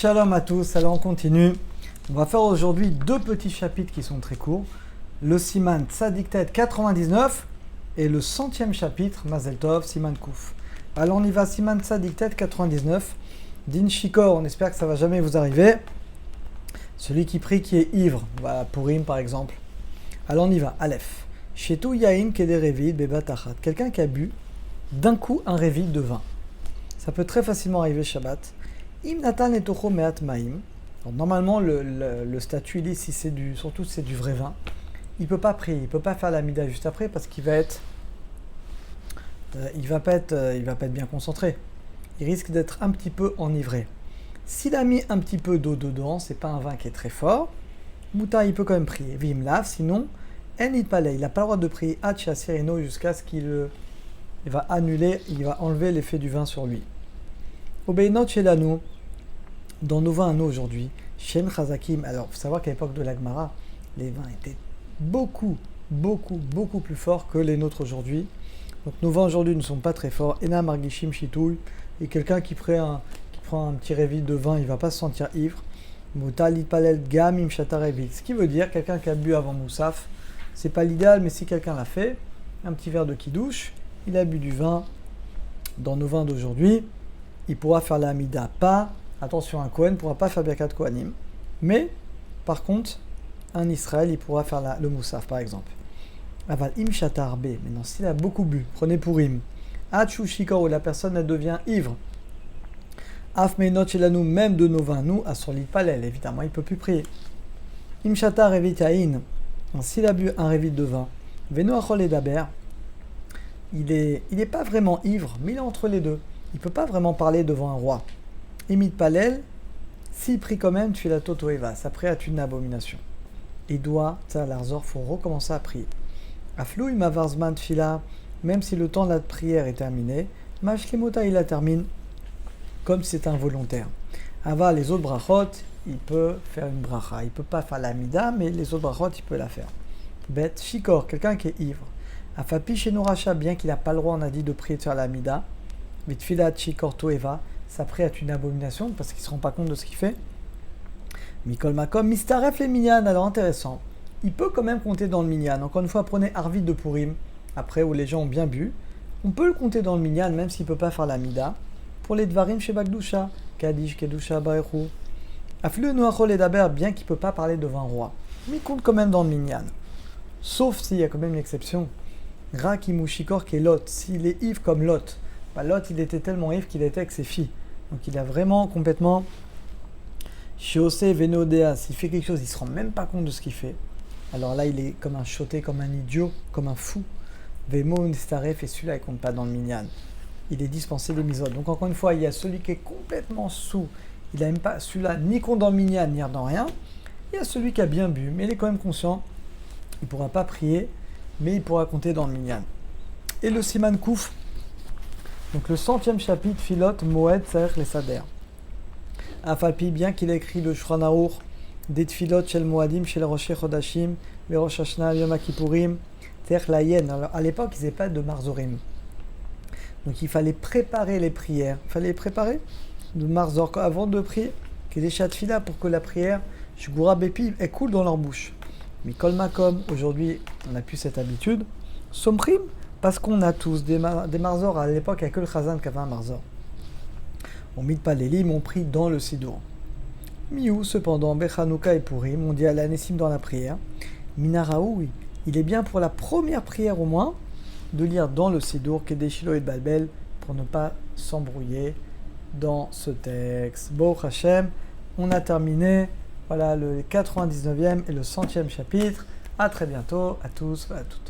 Shalom à tous, alors on continue. On va faire aujourd'hui deux petits chapitres qui sont très courts. Le Siman Tzadiktet 99 et le 100e chapitre, Mazel Tov, Siman Kouf. Alors on y va, Siman Tzadiktet 99. Din Shikor, on espère que ça va jamais vous arriver. Celui qui prie qui est ivre, voilà, Purim par exemple. Alors on y va, Aleph. Shetu Yain Keder Revid Bebatachat. Quelqu'un qui a bu d'un coup un révide de vin. Ça peut très facilement arriver Shabbat. Im Natan et Tocho Meat Maim. Normalement, le statut, il dit si c'est surtout si c'est du vrai vin, il ne peut pas prier, il ne peut pas faire la mida juste après parce qu'il va être, il va pas être bien concentré. Il risque d'être un petit peu enivré. S'il a mis un petit peu d'eau dedans, c'est pas un vin qui est très fort, Mouta, il peut quand même prier. Vim lav, sinon, En Palais, il n'a pas le droit de prier Hacha Sireno jusqu'à ce qu'il va annuler, il va enlever l'effet du vin sur lui. Obeinot Shelanu, dans nos vins à nous aujourd'hui, Shem Chazakim, alors il faut savoir qu'à l'époque de l'Agmara, les vins étaient beaucoup plus forts que les nôtres aujourd'hui. Donc nos vins aujourd'hui ne sont pas très forts. Ena Margishim Shitouy, et quelqu'un qui prend un petit révide de vin, il ne va pas se sentir ivre. Mutali Palel Gamim Shatarevit, ce qui veut dire quelqu'un qui a bu avant Moussaf, c'est pas l'idéal, mais si quelqu'un l'a fait, un petit verre de kidouche, il a bu du vin, dans nos vins d'aujourd'hui, il pourra faire la Hamida, pas, attention, un Kohen ne pourra pas faire Birkat Kohanim, mais, par contre, un Israël, il pourra faire le Moussaf, par exemple. Aval im shatar be, maintenant, s'il a beaucoup bu, prenez Purim, Hachu Shikor, où la personne, elle devient ivre, Af Meinot Shelanu, même de nos vins, nous, à son lit palel, évidemment, il ne peut plus prier. Im shatar revitaïn, s'il a bu un révide de vin, Veno Achol Edaber, il est pas vraiment ivre, mais il est entre les deux. Il ne peut pas vraiment parler devant un roi. Imit Palel, s'il prie quand même, tu es la Totoeva, ça prie à une abomination. Il doit, Tzalarzor, il faut recommencer à prier. Aflou Imavarzman Tfila, même si le temps de la prière est terminé, Mashlimota, il la termine comme si c'était involontaire. Ava, les autres brachot, il peut faire une bracha. Il ne peut pas faire la mida, mais les autres brachot, il peut la faire. Bet, Shikor, quelqu'un qui est ivre. Afapi chez Nouracha, bien qu'il n'a pas le droit, on a dit, de prier de faire la mida. Vitfilat Shikor Toeva, sa prière est une abomination parce qu'il ne se rend pas compte de ce qu'il fait. Mikol Makom, Mistaref les minyan, alors intéressant. Il peut quand même compter dans le minyan. Encore une fois, prenez Arvid de Purim, après où les gens ont bien bu. On peut le compter dans le minyan, même s'il ne peut pas faire la mida. Pour les Dvarim chez Bagdusha, Kadish, Kedusha, Baeru. Aflu Noachol Edaber, bien qu'il ne peut pas parler devant un roi. Mais il compte quand même dans le minyan. Sauf s'il y a quand même une exception. Rakimu Shikor qui est Lot, s'il est ivre comme Lot. Lot, il était tellement ivre qu'il était avec ses filles. Donc il a vraiment complètement Shiosé Venodea. S'il fait quelque chose, il ne se rend même pas compte de ce qu'il fait. Alors là, il est comme un choté, comme un idiot, comme un fou. Vemo Nestaref, et celui-là, il ne compte pas dans le minyan. Il est dispensé des misodes. Donc encore une fois, il y a celui qui est complètement sous. Il n'a même pas celui-là, ni compte dans le minyan, ni dans rien. Il y a celui qui a bien bu, mais il est quand même conscient. Il ne pourra pas prier, mais il pourra compter dans le minyan. Et le Siman Kouf, donc le 100e chapitre, Philot, Moed, Tzarech, les Sader. Afalpi, bien qu'il a écrit le Shulchan Aruch, des Tfilot, Shel Moadim, Shel Rosh Chodashim, Verosh Hashna, Yom Kippourim, Tzarech la Yen. Alors à l'époque, ils n'avaient pas de Marzorim. Donc il fallait préparer les prières. Il fallait préparer de Marzor avant de prier, qu'il y ait des chatfila pour que la prière, Shugura Bepi, elle coule dans leur bouche. Mais Kol Makom, aujourd'hui, on n'a plus cette habitude. Somrim, parce qu'on a tous des marzors. À l'époque, il n'y a que le Chazan qui avait un marzor. On mit pas les limes, on prie dans le Sidour. Miou, cependant, Bechanouka et Purim, on dit à l'Anessim dans la prière. Minaraou, oui. Il est bien pour la première prière au moins, de lire dans le Sidour, Kedeshilo et Balbel, pour ne pas s'embrouiller dans ce texte. Bo Hashem, on a terminé, voilà, le 99e et le 100e chapitre. À très bientôt, à tous, à toutes.